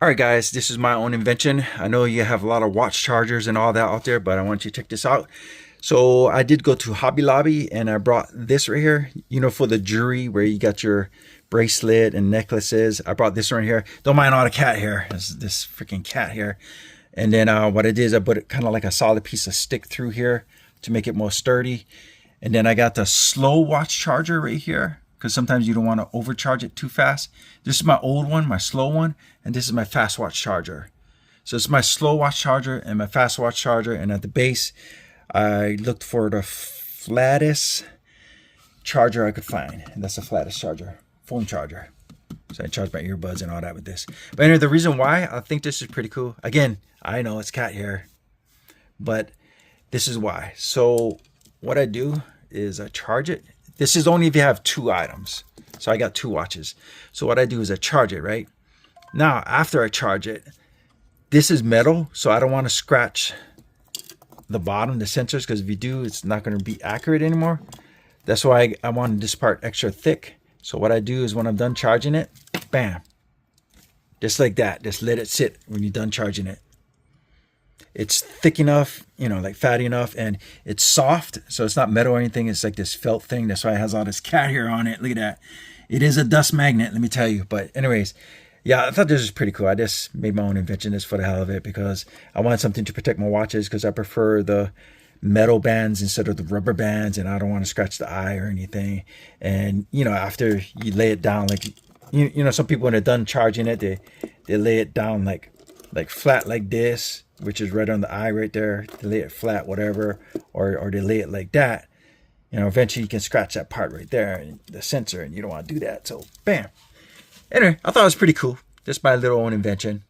All right, guys, this is my own invention. I know you have a lot of watch chargers and all that out there, but I want you to check this out. So I did go to Hobby Lobby and I brought this right here, for the jewelry where you got your bracelet and necklaces. I brought this one here. Don't mind all the cat hair. This freaking cat hair. And then what I did is I put it kind of like a solid piece of stick through here to make it more sturdy. And then I got the slow watch charger right here because sometimes you don't want to overcharge it too fast. This is my old one, my slow one, and this is my fast watch charger. So it's my slow watch charger and my fast watch charger. And at the base, I looked for the flattest charger I could find. And that's the flattest charger, phone charger. So I charge my earbuds and all that with this. But anyway, the reason why I think this is pretty cool, again, I know it's cat hair, but this is why. So what I do is I charge it. This is only if you have two items. So I got two watches. So what I do is I charge it, right? Now, after I charge it, this is metal, so I don't want to scratch the bottom, the sensors, because if you do, it's not going to be accurate anymore. That's why I wanted this part extra thick. So what I do is when I'm done charging it, bam, just like that. Just let it sit when you're done charging it. It's thick enough, like fatty enough, and it's soft, so it's not metal or anything. It's like this felt thing. That's why it has all this cat hair on it. Look at that. It is a dust magnet, let me tell you. But anyways, yeah, I thought this was pretty cool. I just made my own invention just for the hell of it because I wanted something to protect my watches because I prefer the metal bands instead of the rubber bands, and I don't want to scratch the eye or anything. And after you lay it down, like some people when they're done charging it, they lay it down like flat like this, which is right on the eye right there. They lay it flat, whatever, or they lay it like that. Eventually you can scratch that part right there, and the sensor, and you don't want to do that. So bam. Anyway, I thought it was pretty cool. Just my little own invention.